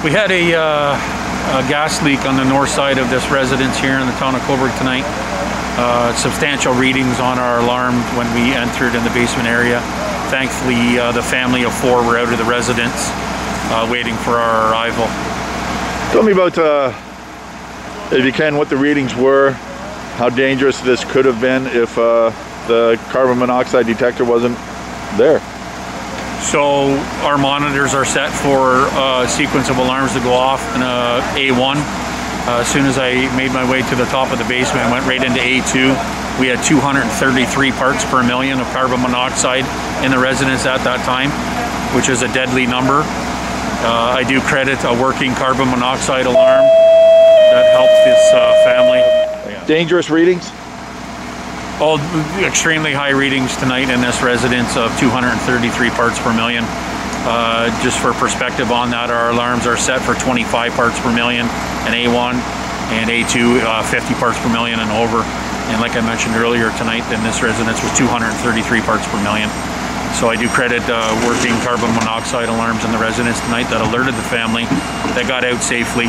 We had a gas leak on the north side of this residence here in the town of Cobourg tonight. Substantial readings on our alarm when we entered in the basement area. Thankfully, the family of 4 were out of the residence waiting for our arrival. Tell me about, if you can, what the readings were, how dangerous this could have been if the carbon monoxide detector wasn't there. So our monitors are set for a sequence of alarms to go off in A1. As soon as I made my way to the top of the basement, I went right into A2. We had 233 parts per million of carbon monoxide in the residence at that time, which is a deadly number. I do credit a working carbon monoxide alarm that helped this family. Dangerous readings? Oh, extremely high readings tonight in this residence of 233 parts per million. Just for perspective on that, our alarms are set for 25 parts per million in A1 and A2 50 parts per million and over. And like I mentioned earlier, tonight in this residence was 233 parts per million. So I do credit working carbon monoxide alarms in the residence tonight that alerted the family that got out safely.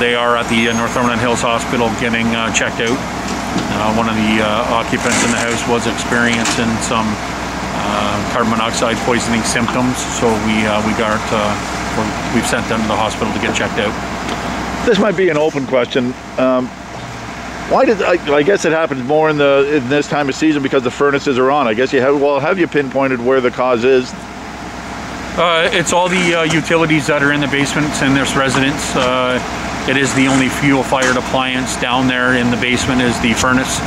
They are at the Northumberland Hills Hospital getting checked out. One of the occupants in the house was experiencing some carbon monoxide poisoning symptoms, so we've sent them to the hospital to get checked out. This might be an open question. Why did I guess it happens more in this time of season because the furnaces are on? I guess you have you pinpointed where the cause is? It's all the utilities that are in the basements in this residence. It is the only fuel-fired appliance down there in the basement is the furnace.